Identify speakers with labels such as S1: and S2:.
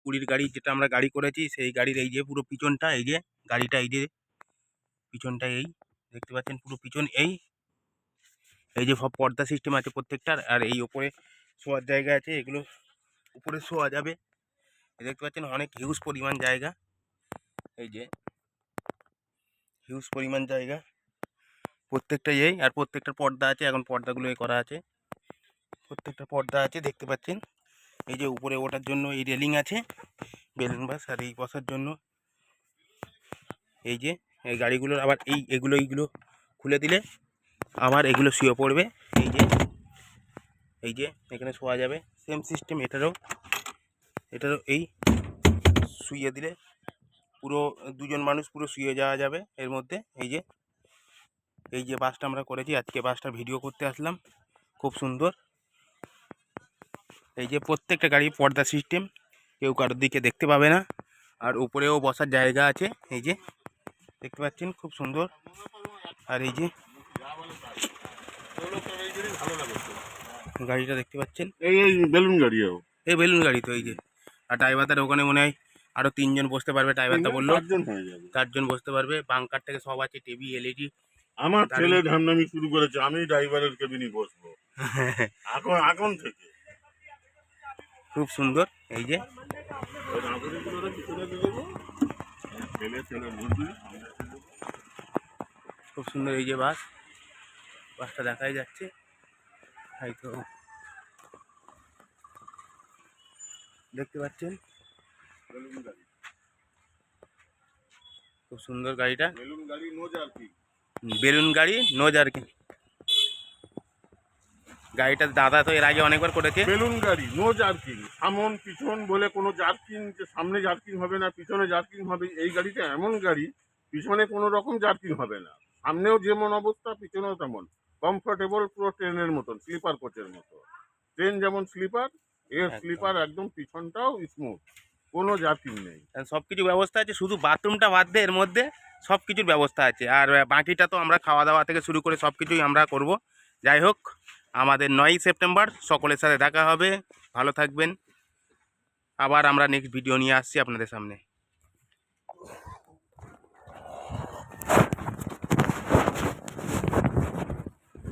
S1: কুড়ির গাড়ি যেটা আমরা গাড়ি করেছি সেই গাড়ির এই যে পুরো পিছনটা, এই যে গাড়িটা, এই যে পিছনটা এই দেখতে পাচ্ছেন পুরো পিছন এই যে সব পর্দা সিস্টেম আছে প্রত্যেকটার। আর এই ওপরে শোয়ার জায়গা আছে, এগুলো উপরে শোয়া যাবে। দেখতে পাচ্ছেন অনেক হিউজ পরিমাণ জায়গা, এই যে হিউজ পরিমাণ জায়গা প্রত্যেকটাই এই। আর প্রত্যেকটার পর্দা আছে, এখন পর্দাগুলো এ করা আছে, প্রত্যেকটা পর্দা আছে দেখতে পাচ্ছেন। এই যে উপরে ওঠার জন্য এই রেলিং আছে বেলুন বাস, আর এই বসার জন্য এই যে এই গাড়িগুলোর আবার এইগুলো খুলে দিলে আবার এগুলো শুয়ে পড়বে। এই যে এখানে শোয়া যাবে, সেম সিস্টেম এটারও এই শুয়ে দিলে পুরো দুজন মানুষ পুরো শুয়ে যাওয়া যাবে এর মধ্যে। এই যে বাসটা আমরা করেছি, আজকে বাসটার ভিডিও করতে আসলাম, খুব সুন্দর। এই যে প্রত্যেকটা গাড়ি পর্দা সিস্টেম, কেউ কারোর দিকে দেখতে পাবে না। আর উপরেও বসার জায়গা আছে, এই যে দেখতে পাচ্ছেন খুব সুন্দর। আর এই যে গাড়িটা দেখতে পাচ্ছেন,
S2: এই বেলুন গাড়ি,
S1: এই বেলুন গাড়ি তো। এই যে আর ড্রাইভারটার ওখানে মনে হয় আরো 3 জন বসতে পারবে, ড্রাইভারটা বললো 4 জন বসতে পারবে। বাংকার থেকে সব আছে, টিভি, এলইডি।
S2: আমার ছেলে ধামনামি শুরু করেছে, আমি ড্রাইভারের কেবিনে বসবো এখন থেকে।
S1: খুব সুন্দর। এই যে খুব সুন্দর এই যে বাসটা দেখাই যাচ্ছে, হয়তো দেখতে পাচ্ছেন খুব সুন্দর গাড়িটা। বেলুন গাড়ি নো জার্কিং। গাড়িটা দাদা তো এর আগে অনেকবার করেছে।
S2: বেলুন গাড়ি নো জার্কিং, সামন পিছন বলে কোনো জার্কিং, যে সামনে জার্কিং হবে না পিছনে জার্কিং হবে। এই গাড়িটা এমন গাড়ি, পিছনে কোনো রকম জার্কিং হবে না, সামনেও যেমন অবস্থা পিছনেও তেমন কমফোর্টেবল, পুরো ট্রেনের মতন, স্লিপার কোচের মতো। ট্রেন যেমন স্লিপার, এর স্লিপার একদম পিছনটাও স্মুথ, কোনো জার্কিং নেই।
S1: সব কিছু ব্যবস্থা আছে, শুধু বাথরুমটা বাদ দিয়ে এর মধ্যে সব কিছুর ব্যবস্থা আছে। আর বাকিটা তো আমরা খাওয়া দাওয়া থেকে শুরু করে সব কিছুই আমরা করব। যাই হোক, আমাদের 9ই সেপ্টেম্বর সকলের সাথে দেখা হবে। ভালো থাকবেন, আবার আমরা নেক্সট ভিডিও নিয়ে আসছি আপনাদের সামনে।